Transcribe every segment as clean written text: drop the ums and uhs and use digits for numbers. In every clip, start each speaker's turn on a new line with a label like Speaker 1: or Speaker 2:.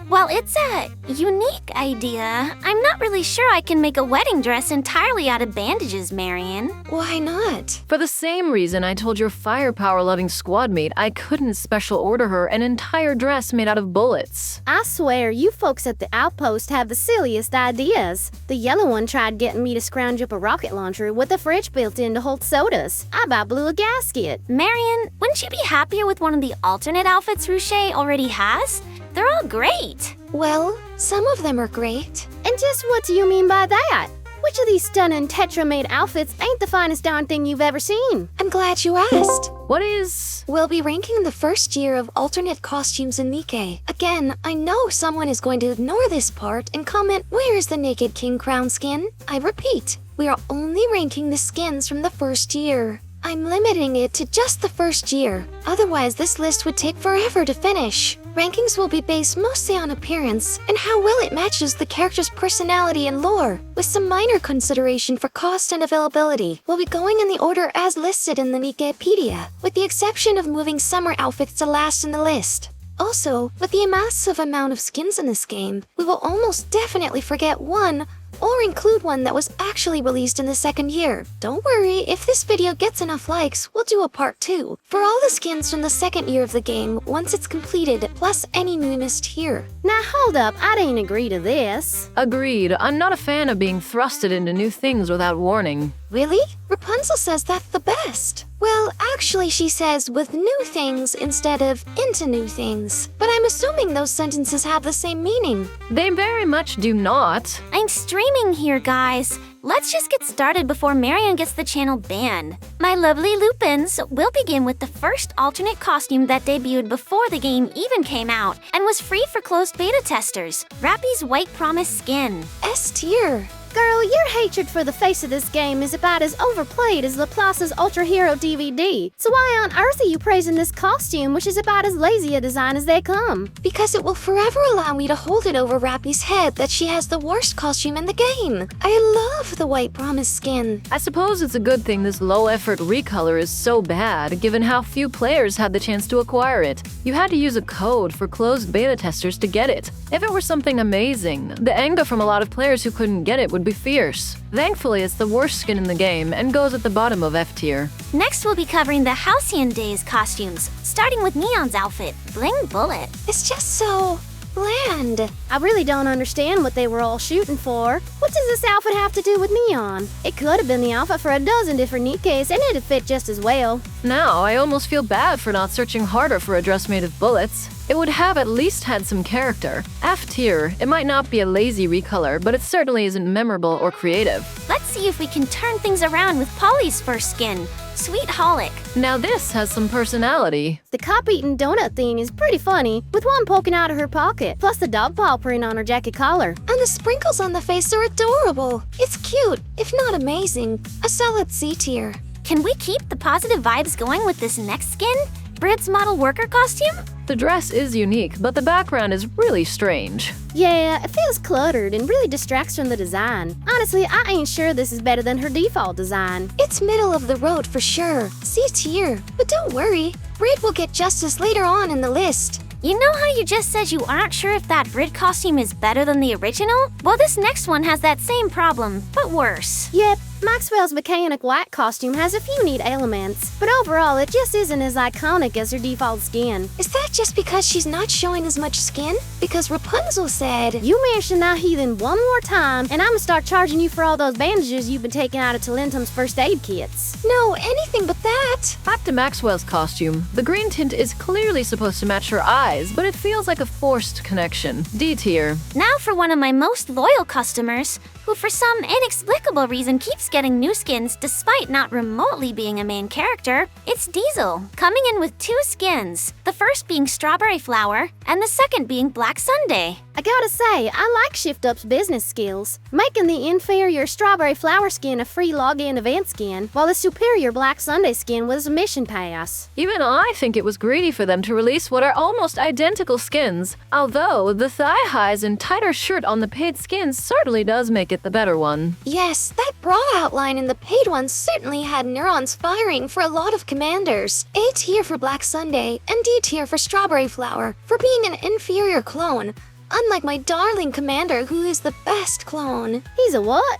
Speaker 1: While it's a unique idea, I'm not really sure I can make a wedding dress entirely out of bandages, Marion.
Speaker 2: Why not?
Speaker 3: For the same reason I told your firepower-loving squad mate I couldn't special order her an entire dress made out of bullets.
Speaker 4: I swear, you folks at the outpost have the silliest ideas. The yellow one tried getting me to scrounge up a rocket launcher with a fridge built in to hold sodas. I about blew a gasket.
Speaker 1: Marion, wouldn't you be happier with one of the alternate outfits Rupee already has? They're all great.
Speaker 2: Well, some of them are great.
Speaker 4: And just what do you mean by that? Which of these stunning Tetra-made outfits ain't the finest darn thing you've ever seen?
Speaker 2: I'm glad you asked.
Speaker 3: What is...
Speaker 2: We'll be ranking the first year of alternate costumes in Nikke. Again, I know someone is going to ignore this part and comment, where is the Naked King crown skin? I repeat, we are only ranking the skins from the first year. I'm limiting it to just the first year. Otherwise, this list would take forever to finish. Rankings will be based mostly on appearance and how well it matches the character's personality and lore, with some minor consideration for cost and availability. We'll be going in the order as listed in the Nikkepedia, with the exception of moving summer outfits to last in the list. Also, with the massive amount of skins in this game, we will almost definitely forget one or include one that was actually released in the second year. Don't worry, if this video gets enough likes, we'll do a part 2 for all the skins from the second year of the game once it's completed, plus any new missed here.
Speaker 4: Now hold up, I didn't agree to this.
Speaker 3: Agreed, I'm not a fan of being thrusted into new things without warning.
Speaker 2: Really? Rapunzel says that's the best. Well, actually she says with new things instead of into new things. But I'm assuming those sentences have the same meaning.
Speaker 3: They very much do not.
Speaker 1: I'm streaming here, guys. Let's just get started before Marion gets the channel banned. My lovely Lupins, we'll begin with the first alternate costume that debuted before the game even came out and was free for closed beta testers, Rapi's White Promise skin.
Speaker 2: S tier.
Speaker 4: Girl, your hatred for the face of this game is about as overplayed as Laplace's Ultra Hero DVD. So why on earth are you praising this costume, which is about as lazy a design as they come?
Speaker 2: Because it will forever allow me to hold it over Rapi's head that she has the worst costume in the game. I love the White Promise skin.
Speaker 3: I suppose it's a good thing this low-effort recolor is so bad, given how few players had the chance to acquire it. You had to use a code for closed beta testers to get it. If it were something amazing, the anger from a lot of players who couldn't get it would be fierce. Thankfully, it's the worst skin in the game and goes at the bottom of F tier.
Speaker 1: Next, we'll be covering the Halcyon Days costumes, starting with Neon's outfit, Bling Bullet.
Speaker 2: It's just so bland.
Speaker 4: I really don't understand what they were all shooting for. What does this outfit have to do with Neon? It could have been the outfit for a dozen different Nikkes and it'd fit just as well.
Speaker 3: Now, I almost feel bad for not searching harder for a dress made of bullets. It would have at least had some character. F tier, it might not be a lazy recolor, but it certainly isn't memorable or creative.
Speaker 1: Let's see if we can turn things around with Poli's first skin, Sweet Holic.
Speaker 3: Now this has some personality.
Speaker 4: The cop-eating donut thing is pretty funny, with one poking out of her pocket, plus the dog paw print on her jacket collar.
Speaker 2: And the sprinkles on the face are adorable. It's cute, if not amazing. A solid C tier.
Speaker 1: Can we keep the positive vibes going with this next skin, Brid's model worker costume?
Speaker 3: The dress is unique, but the background is really strange.
Speaker 4: Yeah, it feels cluttered and really distracts from the design. Honestly, I ain't sure this is better than her default design.
Speaker 2: It's middle of the road for sure. C tier. But don't worry, Brid will get justice later on in the list.
Speaker 1: You know how you just said you aren't sure if that Brid costume is better than the original? Well, this next one has that same problem, but worse.
Speaker 4: Yep, Maxwell's mechanic white costume has a few neat elements, but overall it just isn't as iconic as her default skin.
Speaker 2: Is that just because she's not showing as much skin? Because Rapunzel said,
Speaker 4: You mention that heathen one more time, and I'ma start charging you for all those bandages you've been taking out of Talentum's first aid kits.
Speaker 2: No, anything but that.
Speaker 3: Back to Maxwell's costume. The green tint is clearly supposed to match her eyes, but it feels like a forced connection. D tier.
Speaker 1: Now for one of my most loyal customers, who for some inexplicable reason keeps getting new skins despite not remotely being a main character, it's Diesel, coming in with 2 skins, the first being Strawberry Flower, and the second being Black Sunday.
Speaker 4: I gotta say, I like ShiftUp's business skills, making the inferior Strawberry Flower skin a free login event skin, while the superior Black Sunday skin was a mission pass.
Speaker 3: Even I think it was greedy for them to release what are almost identical skins, although the thigh highs and tighter shirt on the paid skins certainly does make it the better one.
Speaker 2: Yes, that bra outline in the paid one certainly had neurons firing for a lot of commanders. A tier for Black Sunday and D tier for Strawberry Flower for being an inferior clone. unlike my darling commander who is the best clone.
Speaker 4: He's a what?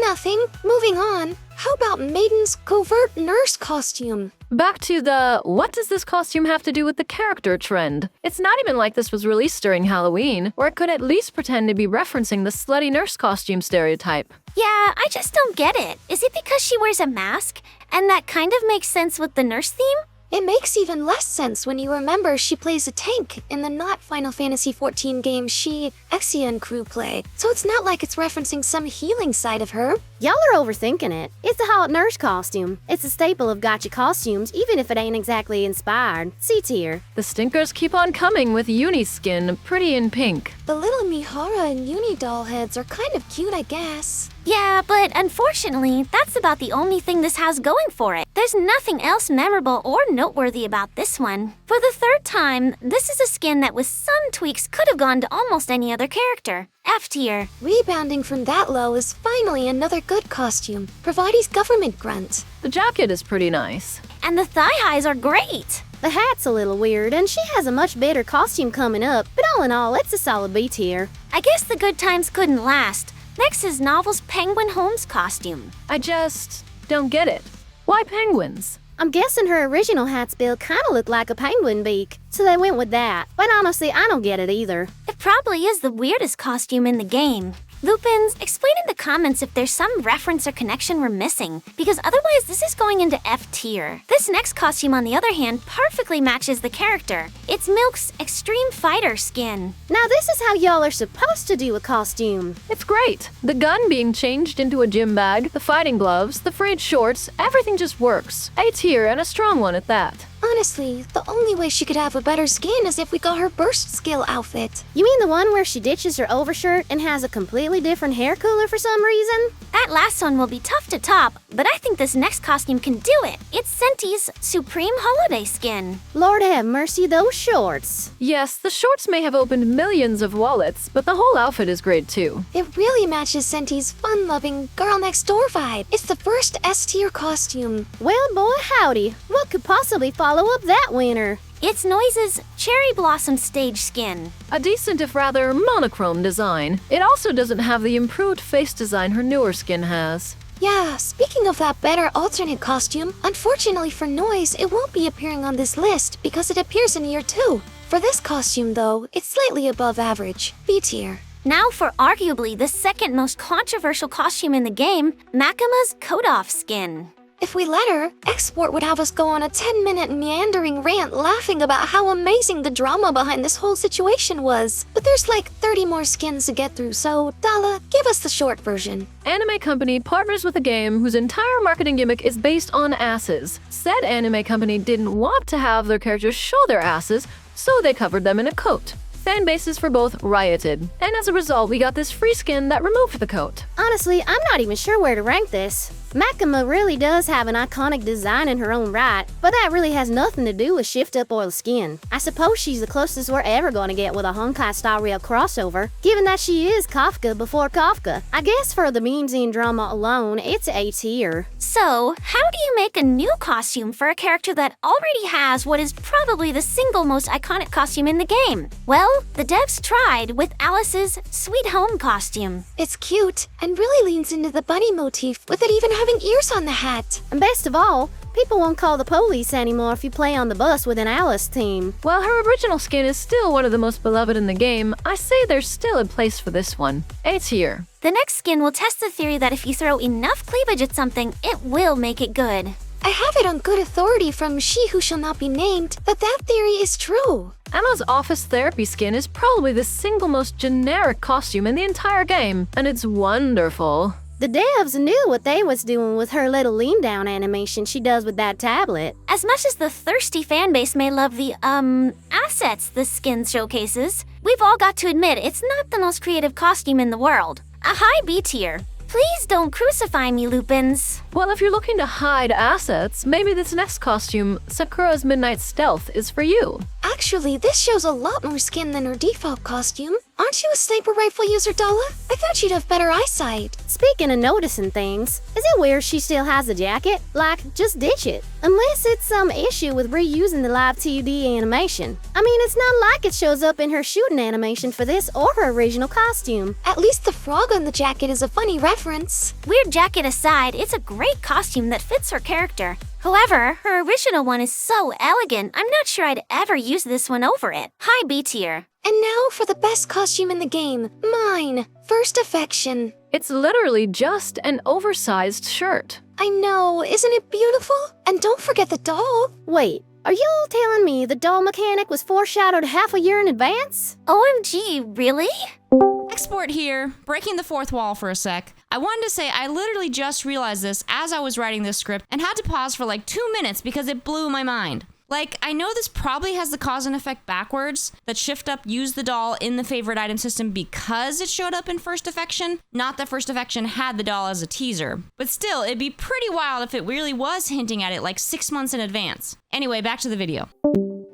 Speaker 2: Nothing. Moving on. How about Maiden's covert nurse costume?
Speaker 3: Back to the what does this costume have to do with the character trend? It's not even like this was released during Halloween, or it could at least pretend to be referencing the slutty nurse costume stereotype.
Speaker 1: Yeah, I just don't get it. Is it because she wears a mask? And that kind of makes sense with the nurse theme?
Speaker 2: It makes even less sense when you remember she plays a tank in the not Final Fantasy XIV game she, Exia, and crew play. So it's not like it's referencing some healing side of her.
Speaker 4: Y'all are overthinking it. It's a hot nurse costume. It's a staple of gacha costumes, even if it ain't exactly inspired. C tier.
Speaker 3: The stinkers keep on coming with uni skin, pretty in pink.
Speaker 2: The little Mihara and Uni doll heads are kind of cute, I guess.
Speaker 1: Yeah, but unfortunately, that's about the only thing this has going for it. There's nothing else memorable or noteworthy about this one. For the third time, this is a skin that with some tweaks could have gone to almost any other character. F tier.
Speaker 2: Rebounding from that low is finally another good costume. Privaty's government grunt.
Speaker 3: The jacket is pretty nice.
Speaker 1: And the thigh highs are great.
Speaker 4: The hat's a little weird, and she has a much better costume coming up, but all in all, it's a solid B tier.
Speaker 1: I guess the good times couldn't last. Next is Novel's Penguin Holmes costume.
Speaker 3: I just don't get it. Why penguins?
Speaker 4: I'm guessing her original hat's build kinda looked like a penguin beak, so they went with that. But honestly, I don't get it either.
Speaker 1: It probably is the weirdest costume in the game. Lupins, explain in the comments if there's some reference or connection we're missing, because otherwise this is going into F tier. This next costume, on the other hand, perfectly matches the character. It's Milk's Extreme Fighter skin.
Speaker 4: Now this is how y'all are supposed to do a costume.
Speaker 3: It's great. The gun being changed into a gym bag, the fighting gloves, the frayed shorts, everything just works. A tier and a strong one at that.
Speaker 2: Honestly, the only way she could have a better skin is if we got her burst skill outfit.
Speaker 4: You mean the one where she ditches her overshirt and has a completely different hair color for some reason?
Speaker 1: That last one will be tough to top, but I think this next costume can do it. It's Centi's Supreme Holiday skin.
Speaker 4: Lord have mercy, those shorts.
Speaker 3: Yes, the shorts may have opened millions of wallets, but the whole outfit is great too.
Speaker 2: It really matches Centi's fun-loving girl next door vibe. It's the first S-tier costume.
Speaker 4: Well, boy, howdy. What could possibly follow up that winner?
Speaker 1: It's Noise's Cherry Blossom stage skin.
Speaker 3: A decent if rather monochrome design. It also doesn't have the improved face design her newer skin has.
Speaker 2: Yeah, speaking of that better alternate costume, unfortunately for Noise, it won't be appearing on this list because it appears in year 2. For this costume, though, it's slightly above average. B tier.
Speaker 1: Now for arguably the second most controversial costume in the game, Makima's Coat-Off skin.
Speaker 2: If we let her, Export would have us go on a 10-minute meandering rant laughing about how amazing the drama behind this whole situation was. But there's like 30 more skins to get through, so Dolla, give us the short version.
Speaker 3: Anime company partners with a game whose entire marketing gimmick is based on asses. Said anime company didn't want to have their characters show their asses, so they covered them in a coat. Fan bases for both rioted, and as a result, we got this free skin that removed the coat.
Speaker 4: Honestly, I'm not even sure where to rank this. Makima really does have an iconic design in her own right, but that really has nothing to do with ShiftUp or the skin. I suppose she's the closest we're ever gonna get with a Honkai Star Rail crossover, given that she is Kafka before Kafka. I guess for the memes and drama alone, it's A tier.
Speaker 1: So, how do you make a new costume for a character that already has what is probably the single most iconic costume in the game? Well, the devs tried with Alice's Sweet Home costume.
Speaker 2: It's cute, and really leans into the bunny motif, with it even having ears on the hat.
Speaker 4: And best of all, people won't call the police anymore if you play on the bus with an Alice team.
Speaker 3: While her original skin is still one of the most beloved in the game, I say there's still a place for this one. A tier.
Speaker 1: The next skin will test the theory that if you throw enough cleavage at something, it will make it good.
Speaker 2: I have it on good authority from She Who Shall Not Be Named that that theory is true.
Speaker 3: Emma's office therapy skin is probably the single most generic costume in the entire game, and it's wonderful.
Speaker 4: The devs knew what they was doing with her little lean down animation she does with that tablet.
Speaker 1: As much as the thirsty fanbase may love the, assets the skin showcases, we've all got to admit it's not the most creative costume in the world. A high B tier. Please don't crucify me, Lupins.
Speaker 3: Well, if you're looking to hide assets, maybe this next costume, Sakura's Midnight Stealth, is for you.
Speaker 2: Actually, this shows a lot more skin than her default costume. Aren't you a sniper rifle user, Dolla? I thought you'd have better eyesight.
Speaker 4: Speaking of noticing things, is it weird she still has the jacket? Like, just ditch it. Unless it's some issue with reusing the live 2D animation. I mean, it's not like it shows up in her shooting animation for this or her original costume.
Speaker 2: At least the frog on the jacket is a funny reference.
Speaker 1: Weird jacket aside, it's a great costume that fits her character. However, her original one is so elegant, I'm not sure I'd ever use this one over it. High B tier.
Speaker 2: And now for the best costume in the game. Mine. First Affection.
Speaker 3: It's literally just an oversized shirt.
Speaker 2: I know, isn't it beautiful? And don't forget the doll.
Speaker 4: Wait, are you telling me the doll mechanic was foreshadowed half a year in advance?
Speaker 1: OMG, really?
Speaker 5: Export here, breaking the fourth wall for a sec. I wanted to say I literally just realized this as I was writing this script and had to pause for like 2 minutes because it blew my mind. Like, I know this probably has the cause and effect backwards, that ShiftUp used the doll in the favorite item system because it showed up in First Affection, not that First Affection had the doll as a teaser. But still, it'd be pretty wild if it really was hinting at it like 6 months in advance. Anyway, back to the video.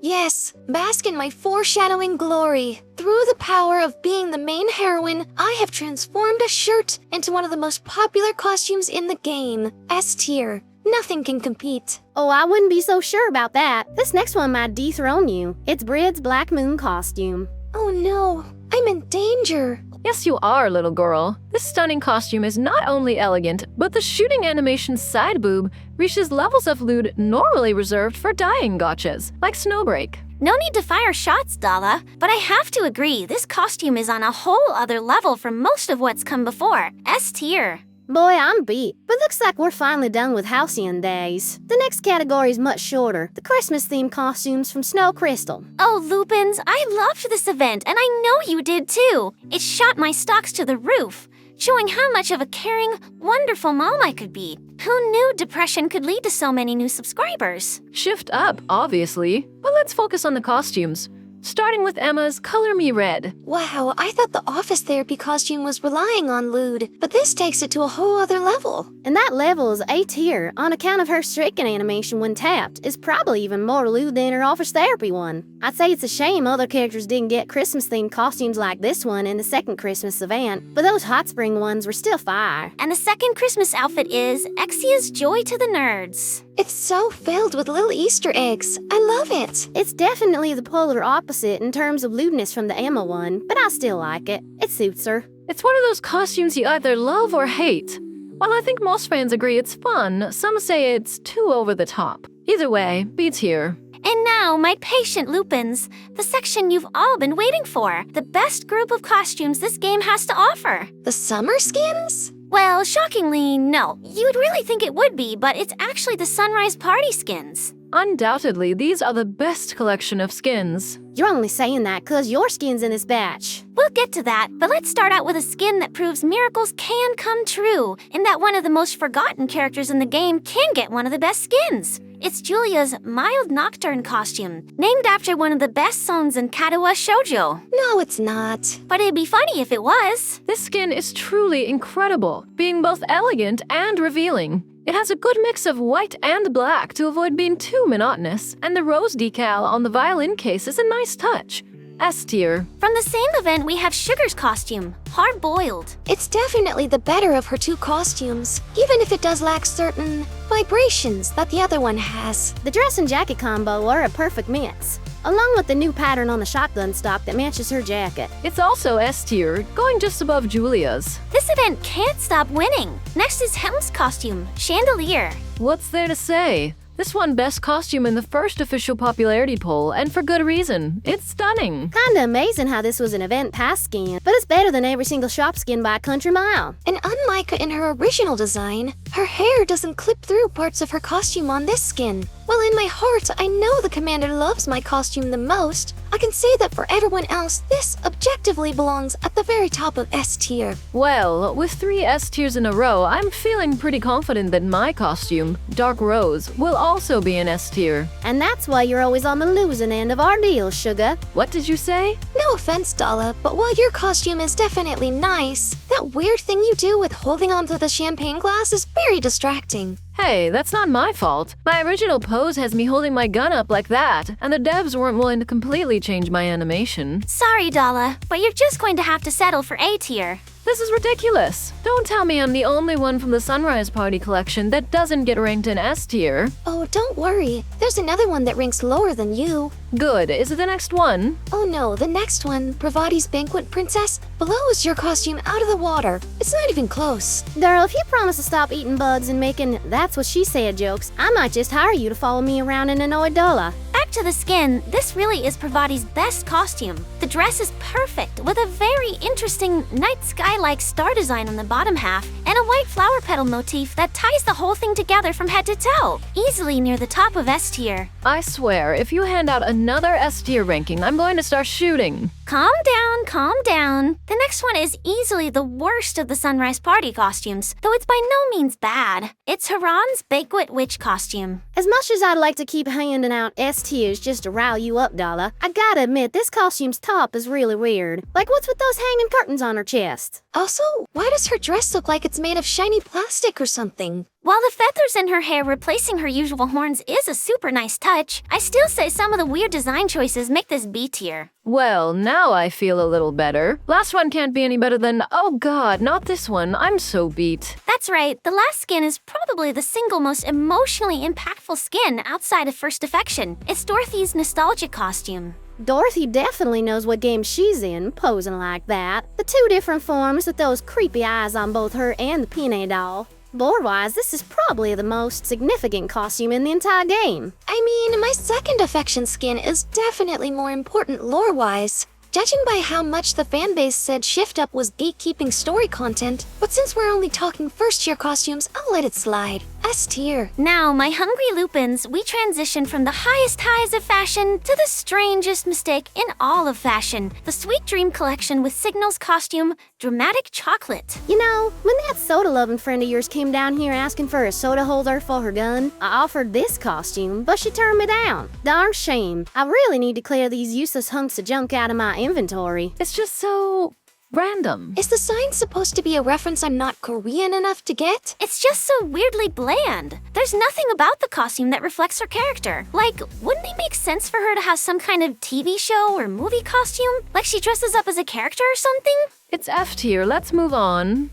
Speaker 2: Yes, bask in my foreshadowing glory. Through the power of being the main heroine, I have transformed a shirt into one of the most popular costumes in the game. S tier. Nothing can compete.
Speaker 4: Oh, I wouldn't be so sure about that. This next one might dethrone you. It's Brid's Black Moon costume.
Speaker 2: Oh no, I'm in danger.
Speaker 3: Yes, you are, little girl. This stunning costume is not only elegant, but the shooting animation side boob reaches levels of lewd normally reserved for dying gotchas, like Snowbreak.
Speaker 1: No need to fire shots, Dolla, but I have to agree, this costume is on a whole other level from most of what's come before. S tier.
Speaker 4: Boy, I'm beat. But looks like we're finally done with halcyon days. The next category is much shorter. The Christmas-themed costumes from Snow Crystal.
Speaker 1: Oh, Lupins, I loved this event, and I know you did too. It shot my stocks to the roof, showing how much of a caring, wonderful mom I could be. Who knew depression could lead to so many new subscribers?
Speaker 3: ShiftUp, obviously. But let's focus on the costumes. Starting with Emma's Color Me Red.
Speaker 2: Wow, I thought the office therapy costume was relying on lewd, but this takes it to a whole other level.
Speaker 4: And that level is A tier on account of her stricken animation when tapped is probably even more lewd than her office therapy one. I'd say it's a shame other characters didn't get Christmas-themed costumes like this one in the second Christmas event, but those hot spring ones were still fire.
Speaker 1: And the second Christmas outfit is Exia's Joy to the Nerds.
Speaker 2: It's so filled with little Easter eggs. I love it.
Speaker 4: It's definitely the polar opposite in terms of lewdness from the Emma one, but I still like it. It suits her.
Speaker 3: It's one of those costumes you either love or hate. While I think most fans agree it's fun, some say it's too over the top. Either way, B tier.
Speaker 1: And now, my patient Lupins, the section you've all been waiting for. The best group of costumes this game has to offer.
Speaker 2: The summer skins?
Speaker 1: Well, shockingly, no. You'd really think it would be, but it's actually the Sunrise Party skins.
Speaker 3: Undoubtedly, these are the best collection of skins.
Speaker 4: You're only saying that 'cause your skin's in this batch.
Speaker 1: We'll get to that, but let's start out with a skin that proves miracles can come true, and that one of the most forgotten characters in the game can get one of the best skins. It's Julia's mild Nocturne costume, named after one of the best songs in Kadowa Shoujo.
Speaker 2: No, it's not.
Speaker 1: But it'd be funny if it was.
Speaker 3: This skin is truly incredible, being both elegant and revealing. It has a good mix of white and black to avoid being too monotonous, and the rose decal on the violin case is a nice touch. S tier.
Speaker 1: From the same event, we have Sugar's costume, hard-boiled.
Speaker 2: It's definitely the better of her two costumes, even if it does lack certain vibrations that the other one has.
Speaker 4: The dress and jacket combo are a perfect mix, along with the new pattern on the shotgun stock that matches her jacket.
Speaker 3: It's also S tier, going just above Julia's.
Speaker 1: This event can't stop winning. Next is Helm's costume, Chandelier.
Speaker 3: What's there to say? This won Best Costume in the first official popularity poll, and for good reason. It's stunning.
Speaker 4: Kinda amazing how this was an event pass skin, but it's better than every single shop skin by a country mile.
Speaker 2: And unlike in her original design, her hair doesn't clip through parts of her costume on this skin. While in my heart, I know the commander loves my costume the most, I can say that for everyone else, this objectively belongs at the very top of S tier.
Speaker 3: Well, with 3 S tiers in a row, I'm feeling pretty confident that my costume, Dark Rose, will also be an S tier.
Speaker 4: And that's why you're always on the losing end of our deal, Sugar.
Speaker 3: What did you say?
Speaker 2: No offense, Dolla, but while your costume is definitely nice, that weird thing you do with holding onto the champagne glass is very distracting.
Speaker 3: Hey, that's not my fault. My original pose has me holding my gun up like that, and the devs weren't willing to completely change my animation.
Speaker 1: Sorry, Dolla, but you're just going to have to settle for A tier.
Speaker 3: This is ridiculous. Don't tell me I'm the only one from the Sunrise Party collection that doesn't get ranked in S tier.
Speaker 2: Oh, don't worry. There's another one that ranks lower than you.
Speaker 3: Good. Is it the next one?
Speaker 2: Oh no, the next one, Privaty's Banquet Princess. Below is your costume out of the water. It's not even close.
Speaker 4: Girl, if you promise to stop eating bugs and making "that's what she said" jokes, I might just hire you to follow me around and annoy Dolla.
Speaker 1: Back to the skin, this really is Privaty's best costume. The dress is perfect, with a very interesting night sky-like star design on the bottom half, and a white flower petal motif that ties the whole thing together from head to toe, easily near the top of S tier.
Speaker 3: I swear, if you hand out another S tier ranking, I'm going to start shooting.
Speaker 1: Calm down, calm down. The next one is easily the worst of the Sunrise Party costumes, though it's by no means bad. It's Harran's Banquet Witch costume.
Speaker 4: As much as I'd like to keep handing out S tiers just to rile you up, Dolla, I gotta admit this costume's top is really weird. Like, what's with those hanging curtains on her chest?
Speaker 2: Also, why does her dress look like it's made of shiny plastic or something?
Speaker 1: While the feathers in her hair replacing her usual horns is a super nice touch, I still say some of the weird design choices make this B tier.
Speaker 3: Well, now I feel a little better. Last one can't be any better than, oh god, not this one. I'm so beat.
Speaker 1: That's right, the last skin is probably the single most emotionally impactful skin outside of First Affection. It's Dorothy's nostalgic costume.
Speaker 4: Dorothy definitely knows what game she's in, posing like that. The two different forms with those creepy eyes on both her and the Peony doll. Lore-wise, this is probably the most significant costume in the entire game.
Speaker 2: I mean, my second affection skin is definitely more important lore-wise. Judging by how much the fanbase said ShiftUp was gatekeeping story content, but since we're only talking first-year costumes, I'll let it slide. S tier.
Speaker 1: Now, my hungry Lupins, we transition from the highest highs of fashion to the strangest mistake in all of fashion. The Sweet Dream collection with Signal's costume, Dramatic Chocolate.
Speaker 4: You know, when that soda-loving friend of yours came down here asking for a soda holder for her gun, I offered this costume, but she turned me down. Darn shame. I really need to clear these useless hunks of junk out of my inventory.
Speaker 3: It's just so random.
Speaker 2: Is the sign supposed to be a reference I'm not Korean enough to get?
Speaker 1: It's just so weirdly bland. There's nothing about the costume that reflects her character. Like, wouldn't it make sense for her to have some kind of TV show or movie costume? Like she dresses up as a character or something?
Speaker 3: It's F tier. Let's move on.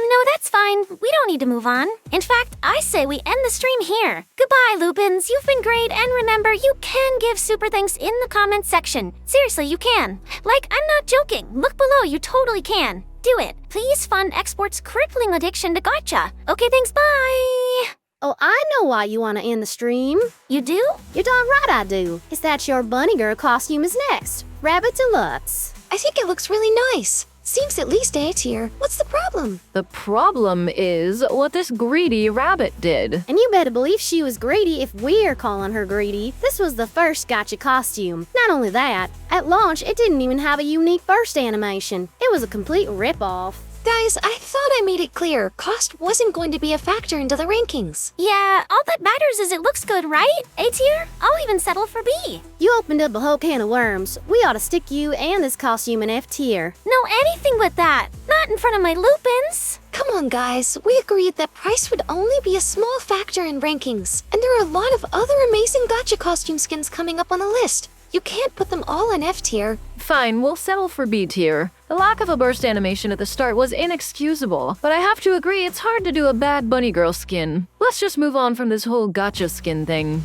Speaker 1: No, that's fine. We don't need to move on. In fact, I say we end the stream here. Goodbye, Lupins. You've been great, and remember, you can give super thanks in the comments section. Seriously, you can. Like, I'm not joking. Look below, you totally can. Do it. Please fund Export's crippling addiction to gacha. Okay, thanks, bye!
Speaker 4: Oh, I know why you want to end the stream.
Speaker 1: You do?
Speaker 4: You're darn right I do. It's that your bunny girl costume is next. Rabbit Deluxe.
Speaker 2: I think it looks really nice. Seems at least A tier. What's the problem?
Speaker 3: The problem is what this greedy rabbit did.
Speaker 4: And you better believe she was greedy if we're calling her greedy. This was the first gacha costume. Not only that, at launch it didn't even have a unique burst animation. It was a complete rip-off.
Speaker 2: Guys, I thought I made it clear. Cost wasn't going to be a factor into the rankings.
Speaker 1: Yeah, all that matters is it looks good, right? A tier? I'll even settle for B.
Speaker 4: You opened up a whole can of worms. We ought to stick you and this costume in F tier.
Speaker 1: No, anything but that. Not in front of my Lupins.
Speaker 2: Come on, guys. We agreed that price would only be a small factor in rankings. And there are a lot of other amazing gacha costume skins coming up on the list. You can't put them all in F tier.
Speaker 3: Fine, we'll settle for B tier. The lack of a burst animation at the start was inexcusable, but I have to agree it's hard to do a bad bunny girl skin. Let's just move on from this whole gacha skin thing.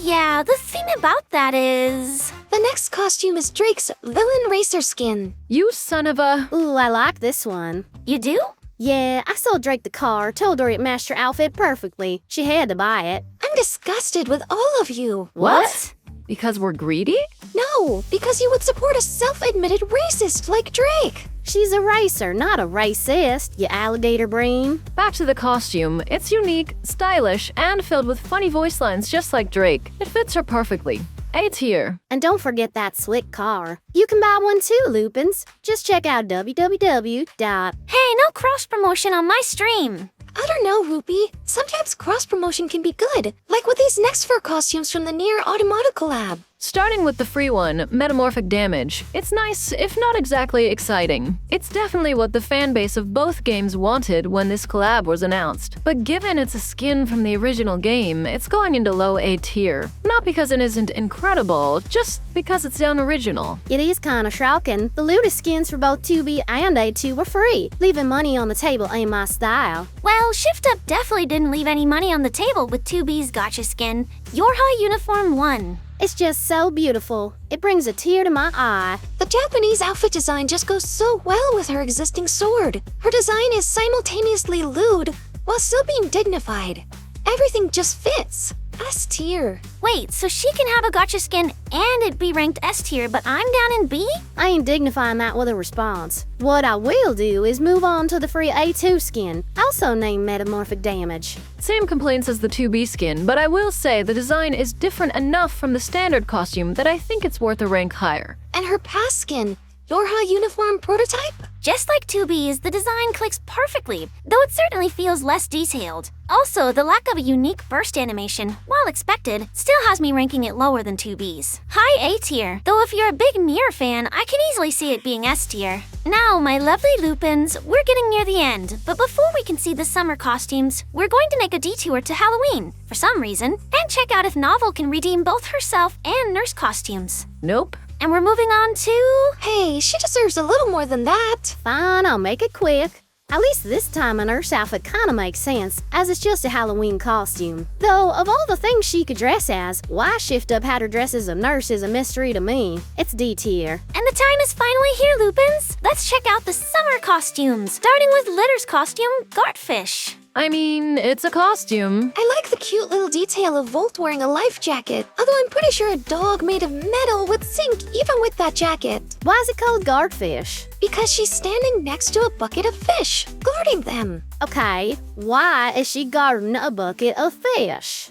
Speaker 1: Yeah, the thing about that is...
Speaker 2: The next costume is Drake's Villain Racer skin.
Speaker 3: You son of a...
Speaker 4: Ooh, I like this one.
Speaker 1: You do?
Speaker 4: Yeah, I sold Drake the car, told her it matched her outfit perfectly. She had to buy it.
Speaker 2: I'm disgusted with all of you.
Speaker 3: What? Because we're greedy?
Speaker 2: No, because you would support a self-admitted racist like Drake.
Speaker 4: She's a racer, not a racist, you alligator brain.
Speaker 3: Back to the costume. It's unique, stylish, and filled with funny voice lines just like Drake. It fits her perfectly. A tier.
Speaker 4: And don't forget that slick car. You can buy one too, Lupins. Just check out www.
Speaker 1: Hey, no cross-promotion on my stream.
Speaker 2: I don't know, Rupee. Sometimes cross-promotion can be good, like with these next fur costumes from the Nier Automata collab.
Speaker 3: Starting with the free one, Metamorphic Damage. It's nice, if not exactly exciting. It's definitely what the fanbase of both games wanted when this collab was announced. But given it's a skin from the original game, it's going into low A tier. Not because it isn't incredible, just because it's unoriginal.
Speaker 4: It is kinda shocking. The looted skins for both 2B and A2 were free. Leaving money on the table ain't my style.
Speaker 1: Well, ShiftUp definitely didn't leave any money on the table with 2B's gotcha skin. Yorha Uniform 1.
Speaker 4: It's just so beautiful. It brings a tear to my eye.
Speaker 2: The Japanese outfit design just goes so well with her existing sword. Her design is simultaneously lewd while still being dignified. Everything just fits. S tier.
Speaker 1: Wait, so she can have a gotcha skin and it be ranked S tier, but I'm down in B?
Speaker 4: I ain't dignifying that with a response. What I will do is move on to the free A2 skin, also named Metamorphic Damage.
Speaker 3: Same complaints as the 2B skin, but I will say the design is different enough from the standard costume that I think it's worth a rank higher.
Speaker 2: And her past skin, Yorha Uniform prototype?
Speaker 1: Just like 2B's, the design clicks perfectly, though it certainly feels less detailed. Also, the lack of a unique burst animation, while expected, still has me ranking it lower than 2B's. High A tier, though if you're a big Mirror fan, I can easily see it being S tier. Now, my lovely Lupins, we're getting near the end, but before we can see the summer costumes, we're going to make a detour to Halloween, for some reason, and check out if Novel can redeem both herself and nurse costumes.
Speaker 3: Nope.
Speaker 1: And we're moving on to...
Speaker 2: Hey, she deserves a little more than that.
Speaker 4: Fine, I'll make it quick. At least this time a nurse outfit kinda makes sense, as it's just a Halloween costume. Though, of all the things she could dress as, why ShiftUp had her dress as a nurse is a mystery to me. It's D tier.
Speaker 1: And the time is finally here, Lupins! Let's check out the summer costumes, starting with Litter's costume, Guardfish.
Speaker 3: I mean, it's a costume.
Speaker 2: I like the cute little detail of Volt wearing a life jacket, although I'm pretty sure a dog made of metal would sink even with that jacket.
Speaker 4: Why is it called Guardfish?
Speaker 2: Because she's standing next to a bucket of fish, guarding them.
Speaker 4: Okay, why is she guarding a bucket of fish?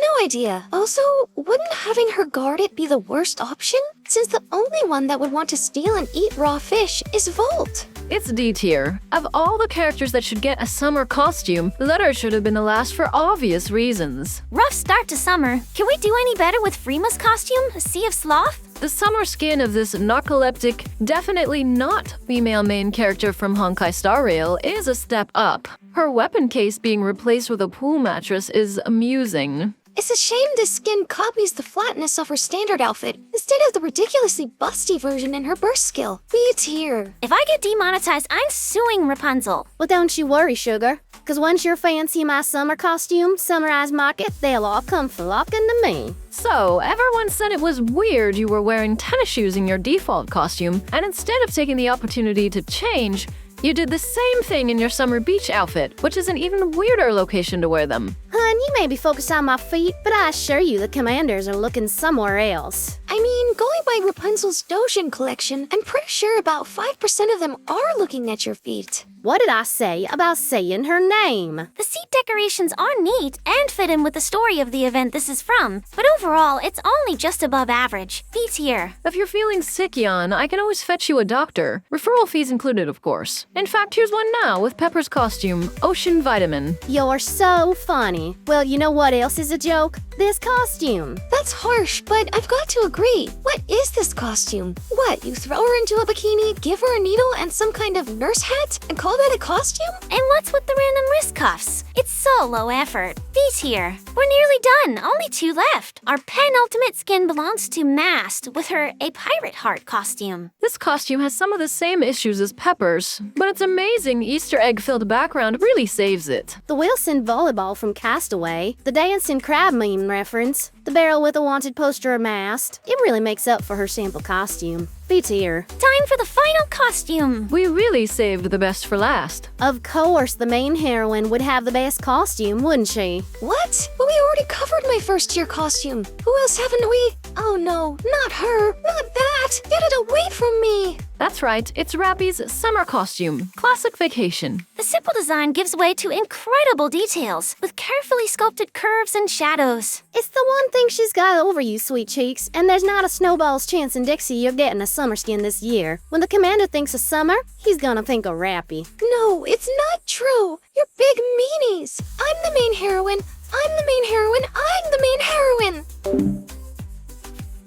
Speaker 2: No idea. Also, wouldn't having her guard it be the worst option? Since the only one that would want to steal and eat raw fish is Volt.
Speaker 3: It's D tier. Of all the characters that should get a summer costume, Letter should have been the last for obvious reasons.
Speaker 1: Rough start to summer. Can we do any better with Freema's costume, Sea of Sloth?
Speaker 3: The summer skin of this narcoleptic, definitely not female main character from Honkai Star Rail is a step up. Her weapon case being replaced with a pool mattress is amusing.
Speaker 2: It's a shame this skin copies the flatness of her standard outfit instead of the ridiculously busty version in her burst skill. B tier.
Speaker 1: If I get demonetized, I'm suing Rapunzel.
Speaker 4: Well, don't you worry, sugar. Cause once your fans see my summer costume, Summarized Market, they'll all come flocking to me.
Speaker 3: So, everyone said it was weird you were wearing tennis shoes in your default costume, and instead of taking the opportunity to change, you did the same thing in your summer beach outfit, which is an even weirder location to wear them.
Speaker 4: Hun, you may be focused on my feet, but I assure you the commanders are looking somewhere else.
Speaker 2: I mean, going by Rapunzel's Dojin collection, I'm pretty sure about 5% of them are looking at your feet.
Speaker 4: What did I say about saying her name?
Speaker 1: The seat decorations are neat and fit in with the story of the event this is from, but overall, it's only just above average. B tier.
Speaker 3: If you're feeling sick, Jan, I can always fetch you a doctor. Referral fees included, of course. In fact, here's one now with Pepper's costume, Ocean Vitamin.
Speaker 4: You're so funny. Well, you know what else is a joke? This costume.
Speaker 2: That's harsh, but I've got to agree. What is this costume? What, you throw her into a bikini, give her a needle and some kind of nurse hat, and call that a costume?
Speaker 1: And what's with the random wrist cuffs? It's so low effort. B tier. We're nearly done, only 2 left. Our penultimate skin belongs to Mast with her A Pirate Heart costume.
Speaker 3: This costume has some of the same issues as Pepper's, but its amazing Easter egg-filled background really saves it.
Speaker 4: The Wilson volleyball from Castaway, the dancing crab meme reference, the barrel with a wanted poster or mast. It really makes up for her sample costume. B tier.
Speaker 1: Time for the final costume.
Speaker 3: We really saved the best for last.
Speaker 4: Of course, the main heroine would have the best costume, wouldn't she?
Speaker 2: What? But we already covered my first year costume. Who else haven't we? Oh no, not her, not that. Get it away from me.
Speaker 3: That's right, it's Rapi's summer costume, Classic Vacation.
Speaker 1: The simple design gives way to incredible details, with carefully sculpted curves and shadows.
Speaker 4: It's the one thing she's got over you, sweet cheeks, and there's not a snowball's chance in Dixie you're getting a summer skin this year. When the commander thinks of summer, he's gonna think of Rapi.
Speaker 2: No, it's not true. You're big meanies. I'm the main heroine. I'm the main heroine. I'm the main heroine.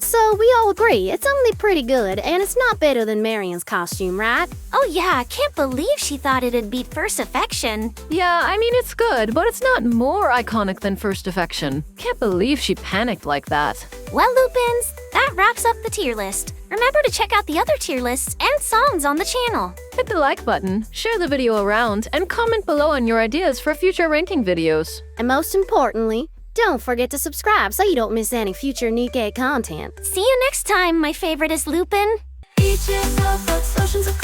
Speaker 4: So we all agree it's only pretty good, and it's not better than Marion's costume, right?
Speaker 1: Oh yeah, I can't believe she thought it'd beat First Affection.
Speaker 3: Yeah, I mean, it's good, but it's not more iconic than First Affection. Can't believe she panicked like that.
Speaker 1: Well, Lupins, that wraps up the tier list. Remember to check out the other tier lists and songs on the channel.
Speaker 3: Hit the like button, share the video around, and comment below on your ideas for future ranking videos.
Speaker 4: And most importantly, don't forget to subscribe so you don't miss any future Nikke content.
Speaker 1: See you next time, my favorite is Lupin.
Speaker 6: Each year, oceans of